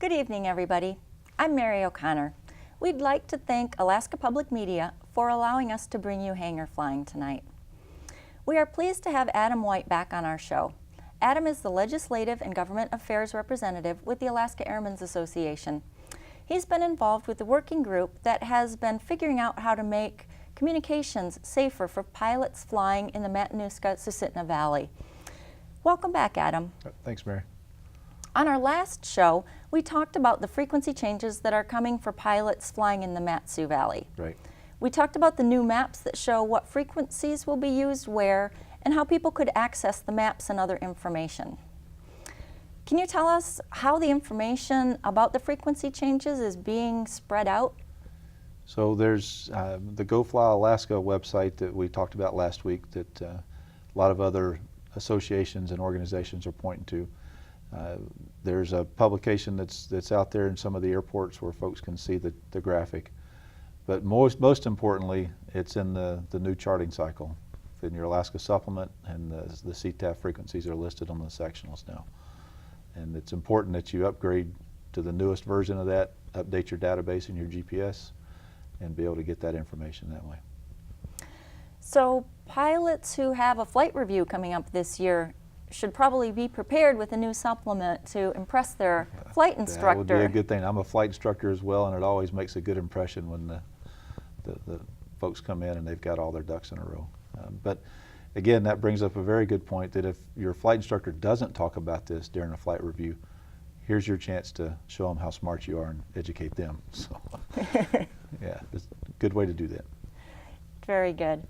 Good evening, everybody. I'm Mary O'Connor. We'd like to thank Alaska Public Media for allowing us to bring you Hangar Flying tonight. We are pleased to have Adam White back on our show. Adam is the Legislative and Government Affairs Representative with the Alaska Airmen's Association. He's been involved with the working group that has been figuring out how to make communications safer for pilots flying in the Matanuska-Susitna Valley. Welcome back, Adam. Thanks, Mary. On our last show, we talked about the frequency changes that are coming for pilots flying in the Mat-Su Valley. Right. We talked about the new maps that show what frequencies will be used where and how people could access the maps and other information. Can you tell us how the information about the frequency changes is being spread out? So there's the Go Fly Alaska website that we talked about last week that a lot of other associations and organizations are pointing to. There's a publication that's out there in some of the airports where folks can see the graphic. But most importantly, it's in the new charting cycle. In your Alaska supplement, and the CTAF frequencies are listed on the sectionals now. And it's important that you upgrade to the newest version of that, update your database and your GPS, and be able to get that information that way. So pilots who have a flight review coming up this year should probably be prepared with a new supplement to impress their flight instructor. That would be a good thing. I'm a flight instructor as well, and it always makes a good impression when the folks come in and they've got all their ducks in a row. But again, that brings up a very good point that if your flight instructor doesn't talk about this during a flight review, here's your chance to show them how smart you are and educate them. So yeah, it's a good way to do that. Very good.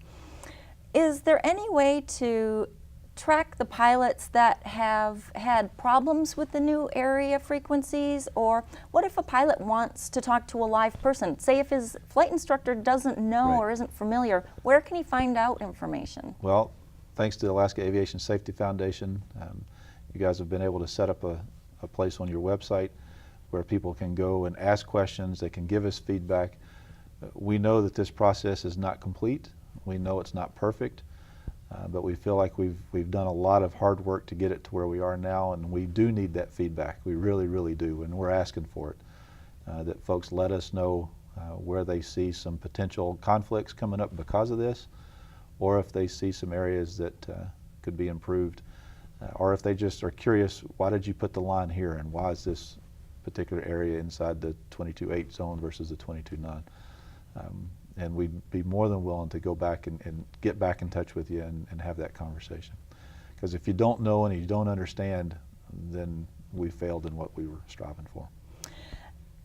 Is there any way to track the pilots that have had problems with the new area frequencies? Or what if a pilot wants to talk to a live person? Say if his flight instructor doesn't know Right. or isn't familiar, where can he find out information? Well, thanks to the Alaska Aviation Safety Foundation, you guys have been able to set up a place on your website where people can go and ask questions, they can give us feedback. We know that this process is not complete. We know it's not perfect. But we feel like we've done a lot of hard work to get it to where we are now, and we do need that feedback. We really, really do, and we're asking for it. That folks let us know where they see some potential conflicts coming up because of this, or if they see some areas that could be improved, or if they just are curious, why did you put the line here, and why is this particular area inside the 22.8 zone versus the 22.9? And we'd be more than willing to go back and get back in touch with you and have that conversation. Because if you don't know and you don't understand, then we failed in what we were striving for.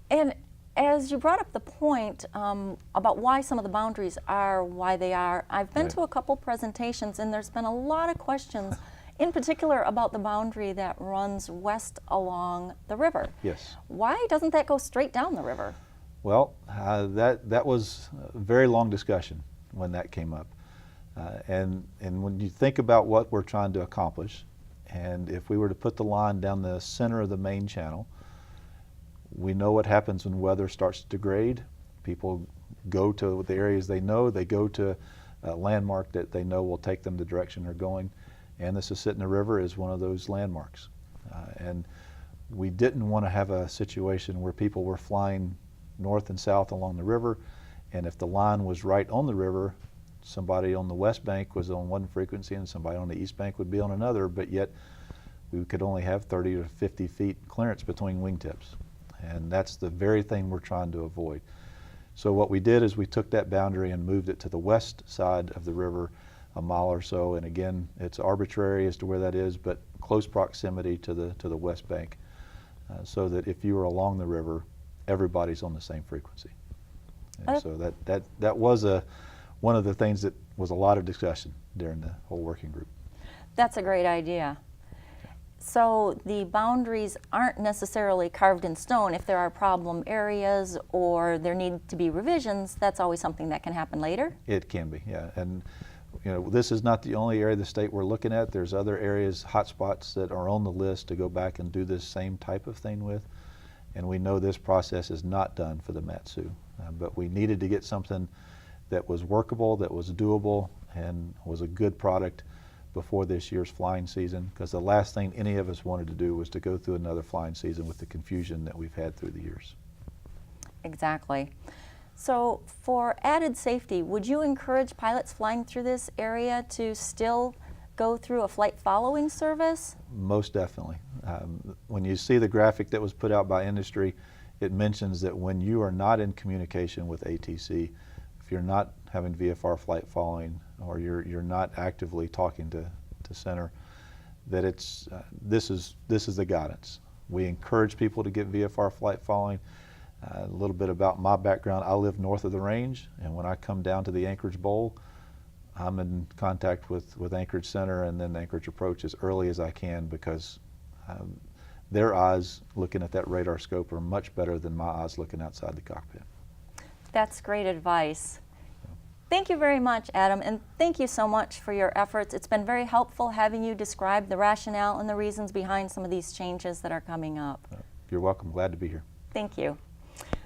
And as you brought up the point about why some of the boundaries are why they are, I've been Right. to a couple presentations and there's been a lot of questions in particular about the boundary that runs west along the river. Yes. Why doesn't that go straight down the river? Well, that was a very long discussion when that came up. And when you think about what we're trying to accomplish, and if we were to put the line down the center of the main channel, we know what happens when weather starts to degrade. People go to the areas they know, they go to a landmark that they know will take them the direction they're going, and the Susitna River is one of those landmarks. And we didn't want to have a situation where people were flying north and south along the river, and if the line was right on the river, somebody on the west bank was on one frequency and somebody on the east bank would be on another, but yet we could only have 30 to 50 feet clearance between wingtips. And that's the very thing we're trying to avoid. So what we did is we took that boundary and moved it to the west side of the river a mile or so, and again, it's arbitrary as to where that is, but close proximity to the west bank, so that if you were along the river, everybody's on the same frequency. And so that was one of the things that was a lot of discussion during the whole working group. That's a great idea. So the boundaries aren't necessarily carved in stone. If there are problem areas or there need to be revisions, that's always something that can happen later? It can be, yeah. And you know, this is not the only area of the state we're looking at. There's other areas, hotspots, that are on the list to go back and do this same type of thing with. And we know this process is not done for the Mat-Su, but we needed to get something that was workable, that was doable, and was a good product before this year's flying season, because the last thing any of us wanted to do was to go through another flying season with the confusion that we've had through the years. Exactly. So for added safety, would you encourage pilots flying through this area to still go through a flight following service? Most definitely. When you see the graphic that was put out by industry, it mentions that when you are not in communication with ATC, if you're not having VFR flight following, or you're not actively talking to center, that it's this is the guidance. We encourage people to get VFR flight following. A little bit about my background: I live north of the range, and when I come down to the Anchorage Bowl, I'm in contact with Anchorage Center and then Anchorage Approach as early as I can, because their eyes looking at that radar scope are much better than my eyes looking outside the cockpit. That's great advice. Thank you very much, Adam, and thank you so much for your efforts. It's been very helpful having you describe the rationale and the reasons behind some of these changes that are coming up. You're welcome. Glad to be here. Thank you.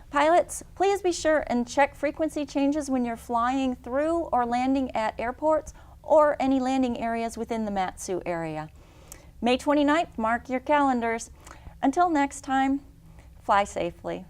Pilots, please be sure and check frequency changes when you're flying through or landing at airports or any landing areas within the Mat-Su area. May 29th, mark your calendars. Until next time, fly safely.